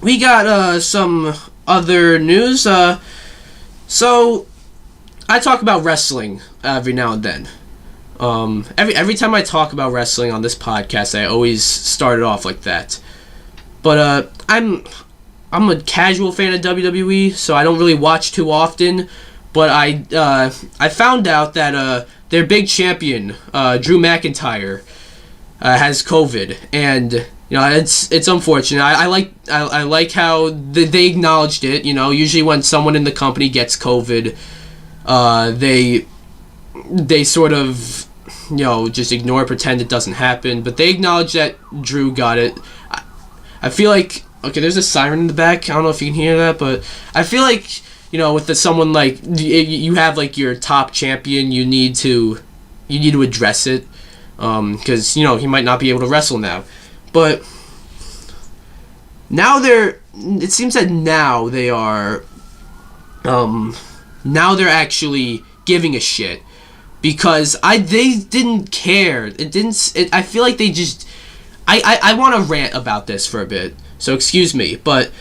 we got some other news. So I talk about wrestling every now and then. Every time I talk about wrestling on this podcast, I always start it off like that. But I'm a casual fan of WWE, so I don't really watch too often. But I found out that their big champion, Drew McIntyre, has COVID, and it's unfortunate. I like how they acknowledged it. Usually when someone in the company gets COVID, they sort of just ignore, pretend it doesn't happen. But they acknowledge that Drew got it. I feel like, okay, there's a siren in the back. I don't know if you can hear that, but I feel like with someone like you have like your top champion, you need to address it. Because he might not be able to wrestle now, but now it seems that now they are, now they're actually giving a shit, because they didn't care. I feel like they just, I want to rant about this for a bit, so excuse me, but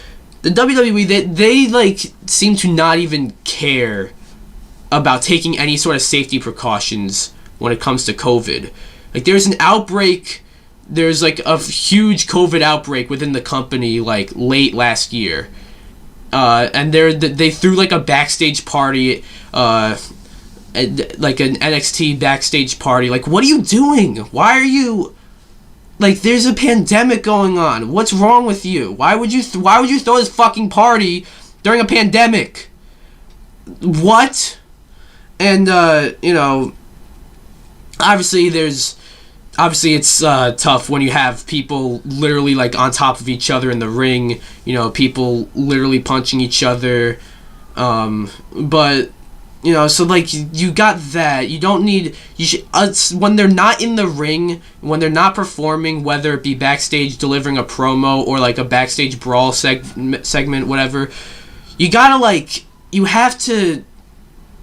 the WWE, they like seem to not even care about taking any sort of safety precautions when it comes to COVID. Like, there's an outbreak, there's like a huge COVID outbreak within the company like late last year. And they threw like a backstage party, like an NXT backstage party. Like, what are you doing? Why are you, like, there's a pandemic going on. What's wrong with you? Why would you throw this fucking party during a pandemic? What? And obviously it's tough when you have people literally like on top of each other in the ring, people literally punching each other, but so like you got that. You should, when they're not in the ring, when they're not performing, whether it be backstage delivering a promo or like a backstage brawl segment, whatever, you gotta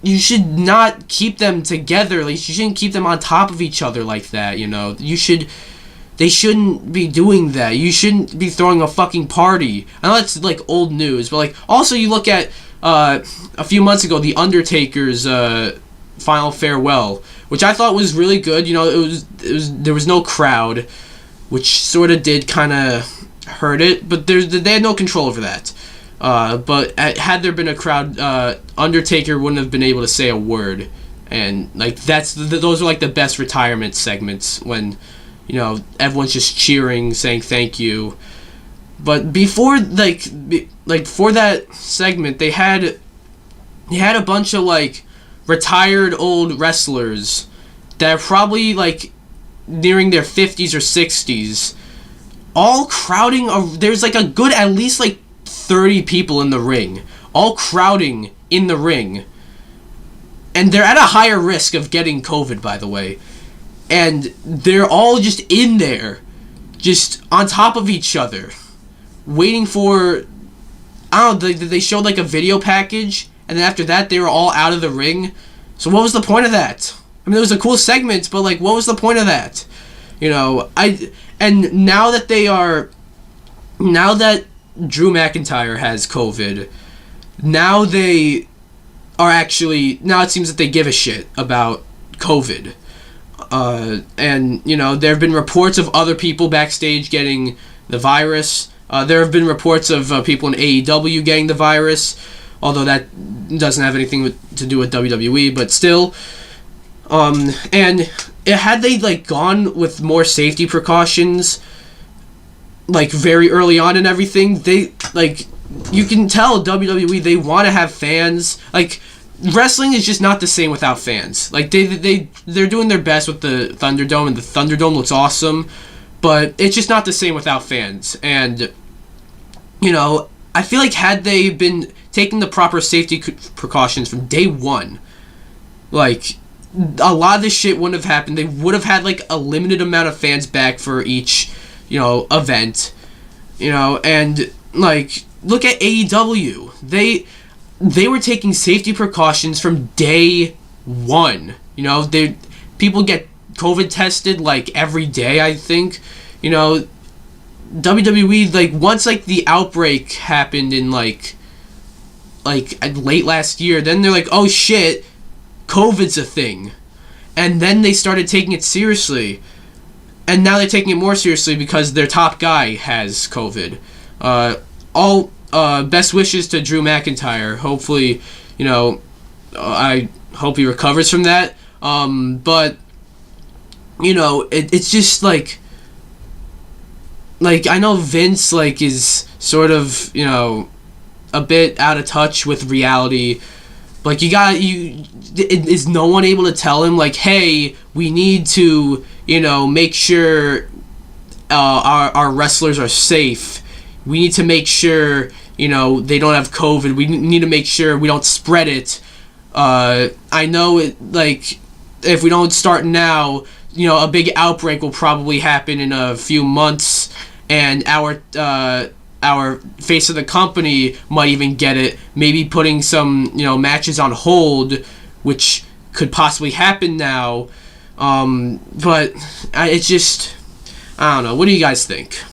you should not keep them together. Like, you shouldn't keep them on top of each other like that, They shouldn't be doing that. You shouldn't be throwing a fucking party. I know that's, like, old news, but, like, also you look at, a few months ago, The Undertaker's, final farewell, which I thought was really good. There was no crowd, which sort of did kind of hurt it, but they had no control over that. But had there been a crowd, Undertaker wouldn't have been able to say a word, and like those are like the best retirement segments, when everyone's just cheering, saying thank you. But before for that segment, they had a bunch of like retired old wrestlers that are probably like nearing their 50s or 60s, all crowding. There's like a good at least like 30 people in the ring, all crowding in the ring, and they're at a higher risk of getting COVID, by the way, and they're all just in there, just on top of each other, waiting for, I don't know, they showed like a video package, and then after that they were all out of the ring. So what was the point of that? I mean, it was a cool segment, but like, what was the point of that? And now that Drew McIntyre has COVID, now it seems that they give a shit about COVID. And, there have been reports of other people backstage getting the virus. There have been reports of people in AEW getting the virus, although that doesn't have anything to do with WWE, but still. And had they, like, gone with more safety precautions, like, very early on and everything, they, like, you can tell WWE, they want to have fans. Like, wrestling is just not the same without fans. Like, they're doing their best with the Thunderdome, and the Thunderdome looks awesome, but it's just not the same without fans. And, I feel like had they been taking the proper safety precautions from day one, like, a lot of this shit wouldn't have happened. They would have had, like, a limited amount of fans back for each event, and like, look at AEW. They were taking safety precautions from day one. People get COVID tested like every day, I think. WWE, like, once, like, the outbreak happened in, like late last year, then they're like, oh shit, COVID's a thing. And then they started taking it seriously. And now they're taking it more seriously because their top guy has COVID. All best wishes to Drew McIntyre. Hopefully, I hope he recovers from that. But, it's just like I know Vince, like, is sort of, a bit out of touch with reality. Like, is no one able to tell him, like, hey, we need to, make sure our wrestlers are safe. We need to make sure, they don't have COVID. We need to make sure we don't spread it. I know it, like, if we don't start now, a big outbreak will probably happen in a few months, and our face of the company might even get it, maybe putting some, matches on hold, which could possibly happen now. But it's just, I don't know. What do you guys think?